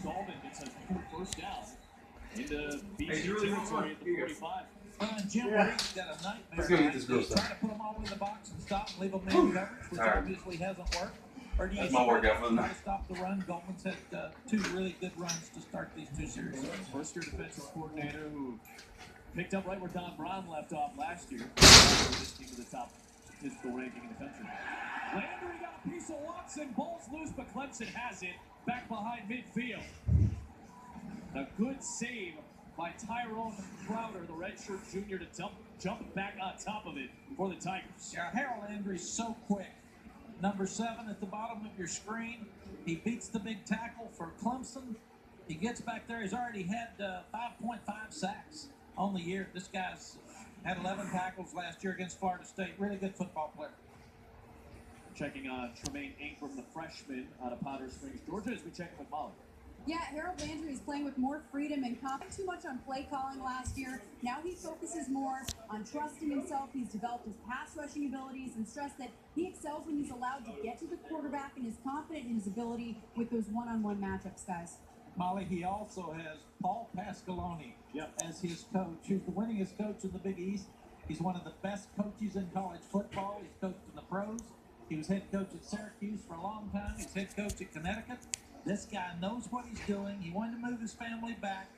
Gallman gets a first down into BC territory at the 45. Jim Reed's got a nightmare. Let's go get this girl He's trying to put them all in the box and stop, leave them in coverage, which obviously hasn't worked. Or do you That's my workout for the try night. to stop the run? Goldman's had two really good runs to start these two series. First-year defensive coordinator who picked up right where Don Brown left off last year. This team to the top statistical ranking in the country. Landry got a piece of Watson. Ball's loose, but Clemson has it back behind midfield. A good save by Tyrone Crowder, the redshirt junior, to jump back on top of it for the Tigers. Yeah, Harold Landry's so quick. Number 7 at the bottom of your screen. He beats the big tackle for Clemson. He gets back there. He's already had 5.5 sacks on the year. This guy's had 11 tackles last year against Florida State. Really good football player. Checking on Tremaine Ingram, the freshman out of Powder Springs, Georgia, as we check in with Molly. Yeah, Harold Landry is playing with more freedom and confidence. Too much on play calling last year. Now he focuses more on trusting himself. He's developed his pass rushing abilities and stressed that he excels when he's allowed to get to the quarterback and is confident in his ability with those one-on-one matchups, guys. Molly, he also has Paul Pasqualoni as his coach. He's the winningest coach in the Big East. He's one of the best coaches in college football. He's coached in the pros. He was head coach at Syracuse for a long time. He's head coach at Connecticut. This guy knows what he's doing. He wanted to move his family back.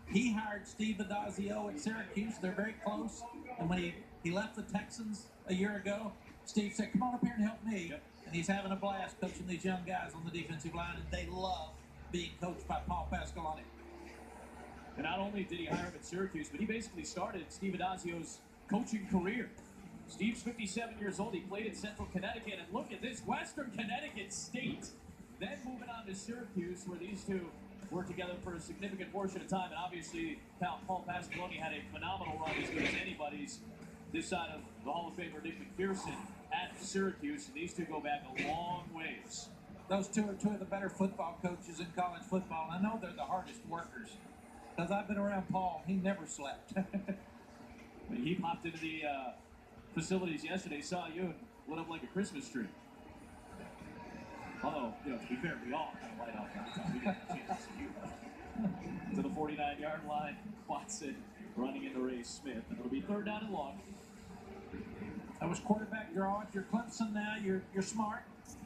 He hired Steve Adazio at Syracuse. They're very close. And when he left the Texans a year ago, Steve said, come on up here and help me. And he's having a blast coaching these young guys on the defensive line, and they love being coached by Paul Pasqualoni. And not only did he hire him at Syracuse, but he basically started Steve Adazio's coaching career. Steve's 57 years old. He played in Central Connecticut. And look at this, Western Connecticut State. Then moving on to Syracuse, where these two worked together for a significant portion of time. And obviously, Paul Pasqualoni had a phenomenal run, as good as anybody's, this side of the Hall of Famer Nick McPherson at Syracuse. And these two go back a long ways. Those two are two of the better football coaches in college football. And I know they're the hardest workers. Because I've been around Paul, he never slept. He popped into the facilities yesterday, saw you, and lit up like a Christmas tree. Although, to be fair, we all kind of light up every time we get a chance to see you. To the 49-yard line, Watson running into Ray Smith, and it'll be third down and long. That was quarterback draw. If you're Clemson now, you're smart.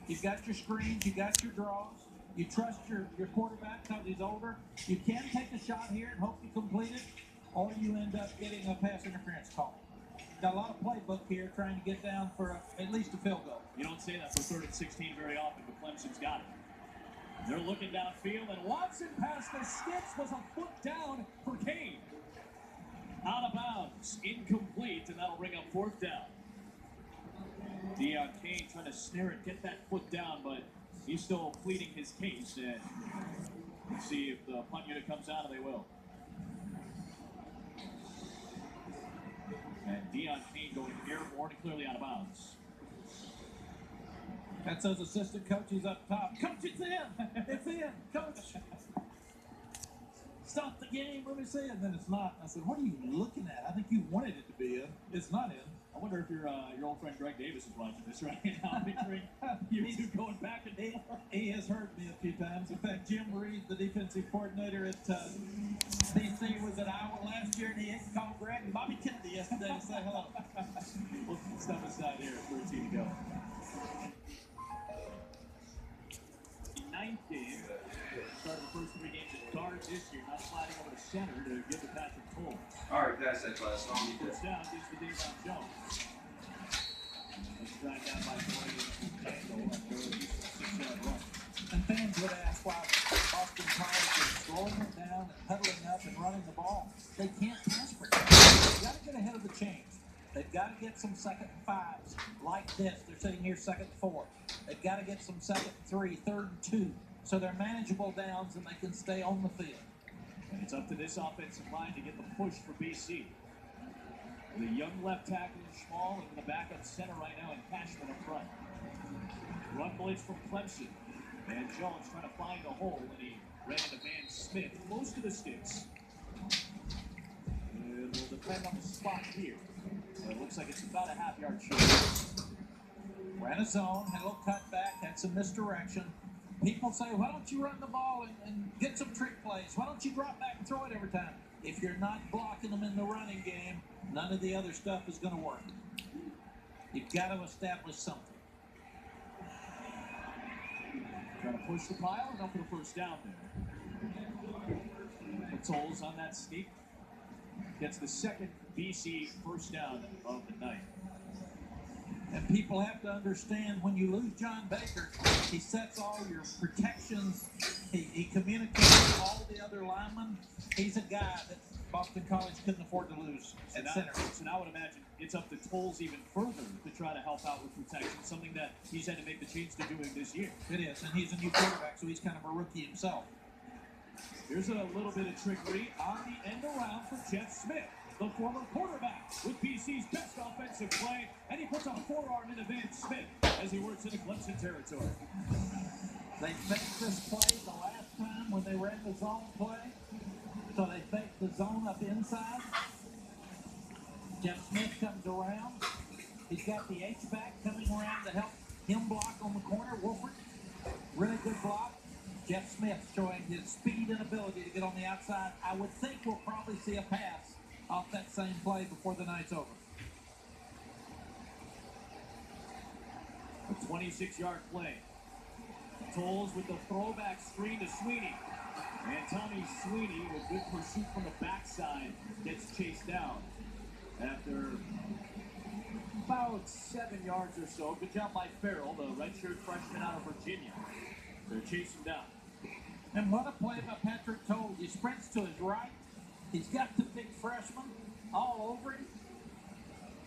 You've got your screens, you got your draws. You trust your quarterback because he's older. You can take a shot here and hope you complete it, or you end up getting a pass interference call. Got a lot of playbook here trying to get down for at least a field goal. You don't say that for 3rd and 16 very often, but Clemson's got it. They're looking downfield, and Watson past the sticks was a foot down for Kane. Out of bounds, incomplete, and that'll bring up 4th down. Deion Kane trying to snare it, get that foot down, but he's still pleading his case, and we'll see if the punt unit comes out, and they will. And Deion Kane going airborne and clearly out of bounds. That's those assistant coaches up top. Coach, it's in! It's in! Coach! Stop the game, let me see it. And then it's not. I said, what are you looking at? I think you wanted it to be in. It's not in. I wonder if your old friend Greg Davis is watching this right now, picturing you two going back and forth. He has heard me a few times. In fact, Jim Reed, the defensive coordinator at BC, was at Iowa last year, and he called Greg and Bobby Kennedy yesterday to say hello. We'll step aside here. 13 to go. 9th game. Started the first 3 games at guard this year, not sliding over to center to give to Patrick Cole. All right, pass that class. First down gives to Davon Jones. Let's drive down by 20. And fans would ask why Boston College is slowing it down and huddling up and running the ball. They can't pass protect. They've got to get ahead of the chains. They've got to get some 2nd and 5s like this. They're sitting here 2nd and 4. They've got to get some 2nd and 3, 3rd and 2. So they're manageable downs and they can stay on the field. And it's up to this offensive line to get the push for BC. The young left tackle is Schmall and the backup center right now, and Cashman up front. Run blitz from Clemson. And Jones trying to find a hole, and he ran into Van Smith close to the sticks. And will depend on the spot here. It looks like it's about a half-yard short. Ran a zone, had a little cutback, had some misdirection. People say, why don't you run the ball and get Get some trick plays. Why don't you drop back and throw it every time? If you're not blocking them in the running game, none of the other stuff is going to work. You've got to establish something. Trying to push the pile and up for the first down there. Tolles on that sneak. Gets the second BC first down of the night. And people have to understand, when you lose John Baker, he sets all your protections. He communicates with all the other linemen. He's a guy that Boston College couldn't afford to lose at center. So now I would imagine it's up to Tolles even further to try to help out with protection, something that he's had to make the change to doing this year. It is, and he's a new quarterback, so he's kind of a rookie himself. Here's a little bit of trickery on the end around for Jeff Smith, the former quarterback with BC's best offensive play, and he puts a forearm into Van Smith as he works into Clemson territory. They faked this play the last time when they ran the zone play, so they faked the zone up inside. Jeff Smith comes around. He's got the H-back coming around to help him block on the corner. Wolford, really good block. Jeff Smith showing his speed and ability to get on the outside. I would think we'll probably see a pass off that same play before the night's over. A 26-yard play. Tolles with the throwback screen to Sweeney. And Tommy Sweeney, with good pursuit from the backside, gets chased down after about 7 yards or so. Good job by Farrell, the redshirt freshman out of Virginia, to chase him down. And what a play by Patrick Tolles. He sprints to his right. He's got the big freshman all over him.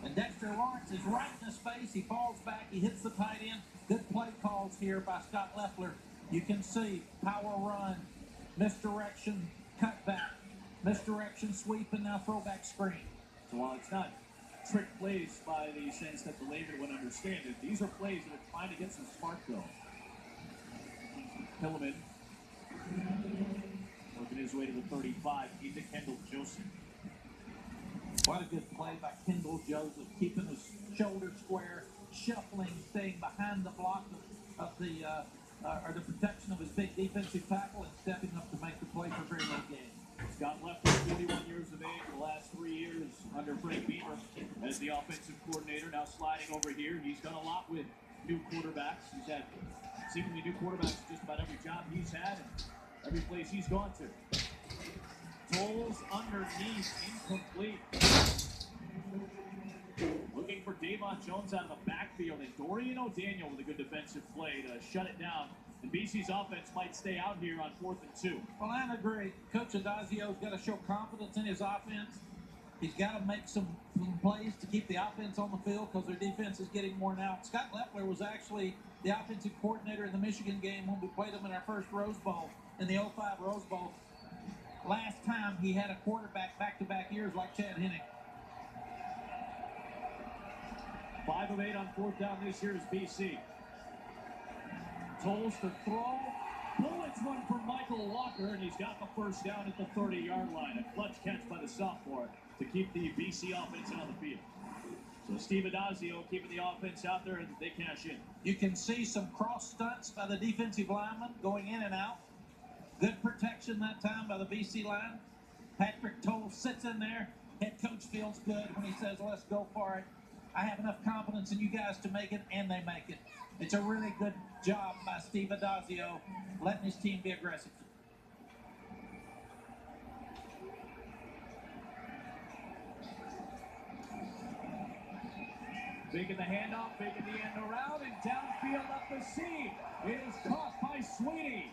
And Dexter Lawrence is right in his face. He falls back. He hits the tight end. Good play calls here by Scott Leffler. You can see power run, misdirection, cutback, misdirection, sweep, and now throwback screen. So while it's not trick plays by the sense that the layman would understand it, these are plays that are trying to get some spark though. Pilliman working his way to the 35 into Kendall Joseph. What a good play by Kendall Joseph, keeping his shoulder square, shuffling, staying behind the block of the protection of his big defensive tackle, and stepping up to make the play for very late game. Scott Leffler, 41 years of age, the last 3 years under Frank Beamer as the offensive coordinator, now sliding over here. He's done a lot with new quarterbacks. He's had seemingly new quarterbacks just about every job he's had and every place he's gone to. Tolles underneath, incomplete. Looking for Davon Jones out of the backfield, and Dorian O'Daniel with a good defensive play to shut it down. And BC's offense might stay out here on 4th and 2. Well, I agree. Coach Adazio's got to show confidence in his offense. He's got to make some plays to keep the offense on the field because their defense is getting worn out. Scott Leffler was actually the offensive coordinator in the Michigan game when we played him in our first Rose Bowl, in the 05 Rose Bowl. Last time he had a quarterback back-to-back years like Chad Henning. 5 of 8 on 4th down this year is BC. Tolles to throw. Bullets one for Michael Walker, and he's got the first down at the 30-yard line. A clutch catch by the sophomore to keep the BC offense on the field. So Steve Adazio keeping the offense out there, and they cash in. You can see some cross stunts by the defensive lineman going in and out. Good protection that time by the BC line. Patrick Tolles sits in there. Head coach feels good when he says, let's go for it. I have enough confidence in you guys to make it, and they make it. It's a really good job by Steve Adazio letting his team be aggressive. Big in the handoff, big in the end around, and downfield up the seam. It is caught by Sweeney.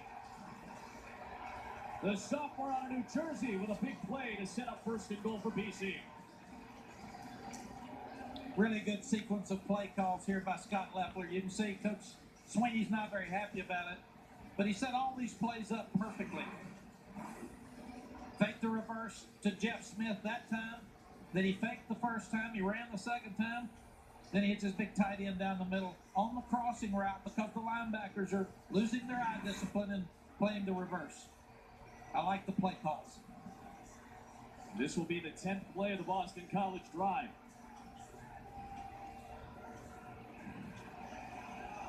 The sophomore out of New Jersey with a big play to set up 1st and goal for BC. Really good sequence of play calls here by Scott Leffler. You can see Coach Sweeney's not very happy about it, but he set all these plays up perfectly. Faked the reverse to Jeff Smith that time. Then he faked the first time. He ran the second time. Then he hits his big tight end down the middle on the crossing route because the linebackers are losing their eye discipline and playing the reverse. I like the play calls. This will be the 10th play of the Boston College drive.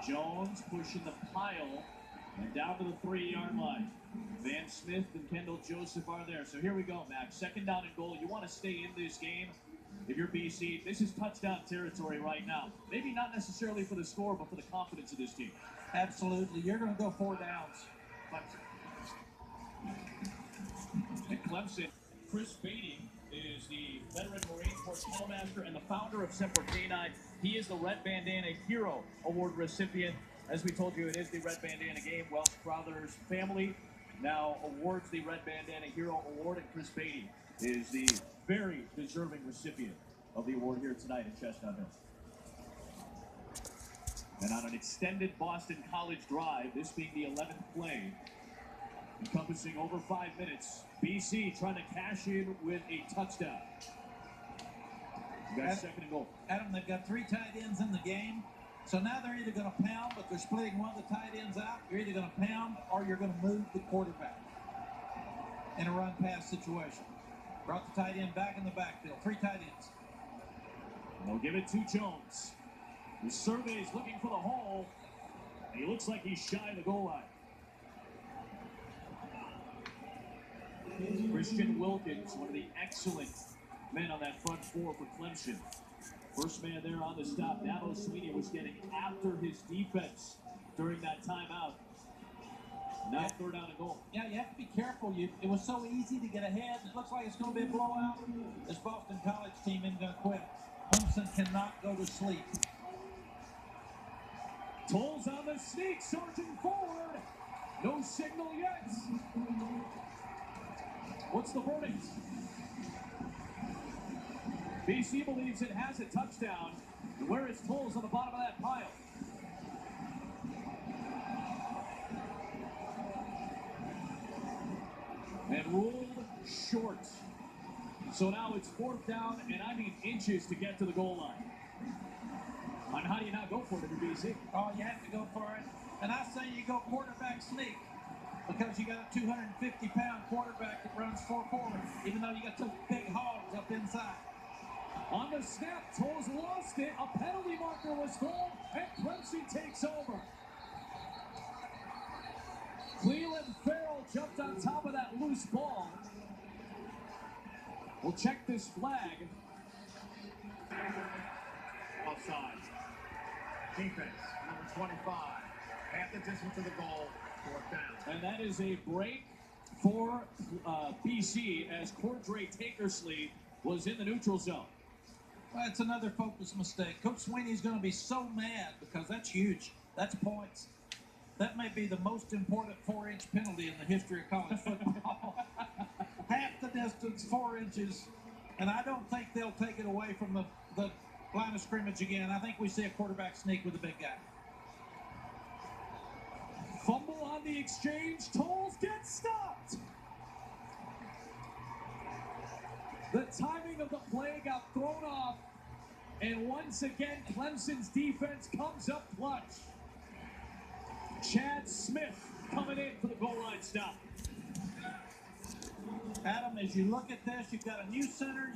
Jones pushing the pile And down to the 3-yard line. Van Smith and Kendall Joseph are there. So here we go, Max. Second down and goal. You want to stay in this game. If you're BC, this is touchdown territory right now. Maybe not necessarily for the score, but for the confidence of this team. Absolutely. You're going to go 4 downs. And Clemson, Chris Beatty is the veteran Marine Corps Master and the founder of Semper K9. He is the Red Bandana Hero Award recipient. As we told you, it is the Red Bandana game. Welsh Brothers family now awards the Red Bandana Hero Award, and Chris Beatty is the very deserving recipient of the award here tonight at Chestnut Hill. And on an extended Boston College drive, this being the 11th play, encompassing over 5 minutes, BC trying to cash in with a touchdown. You got second and goal. Adam, they've got 3 tight ends in the game. So now they're either going to pound, but they're splitting one of the tight ends out. You're either going to pound or you're going to move the quarterback in a run-pass situation. Brought the tight end back in the backfield. 3 tight ends. And they'll give it to Jones. The survey's looking for the hole. And he looks like he's shy of the goal line. Christian Wilkins, one of the excellent men on that front four for Clemson. First man there on the stop. Dabo Sweeney was getting after his defense during that timeout. Now third down and goal. Yeah, you have to be careful. It was so easy to get ahead. It looks like it's going to be a blowout. This Boston College team isn't going to quit. Clemson cannot go to sleep. Tolles on the sneak, surging forward. No signal yet. What's the verdict? BC believes it has a touchdown. And where is Tolles on the bottom of that pile? And ruled short. So now it's 4th down, and I mean inches to get to the goal line. And how do you not go for it if you're BC? Oh, you have to go for it. And I say you go quarterback sneak because you got a 250-pound quarterback that runs 4-4, even though you got 2 big hogs up inside. On the snap, Tolles lost it. A penalty marker was called, and Clemson takes over. Cleveland Farrell jumped on top of that loose ball. We'll check this flag. Offside. Defense, number 25. Half the distance to the goal, 4th down. And that is a break for BC as Cordray Takersley was in the neutral zone. Well, that's another focus mistake. Coach Sweeney's going to be so mad because that's huge. That's points. That may be the most important 4-inch penalty in the history of college football. Half the distance, 4 inches, and I don't think they'll take it away from the line of scrimmage again. I think we see a quarterback sneak with a big guy. Fumble on the exchange. Tolles gets stopped. The timing of the play got thrown off, and once again, Clemson's defense comes up clutch. Chad Smith coming in for the goal line stop. Adam, as you look at this, you've got a new center.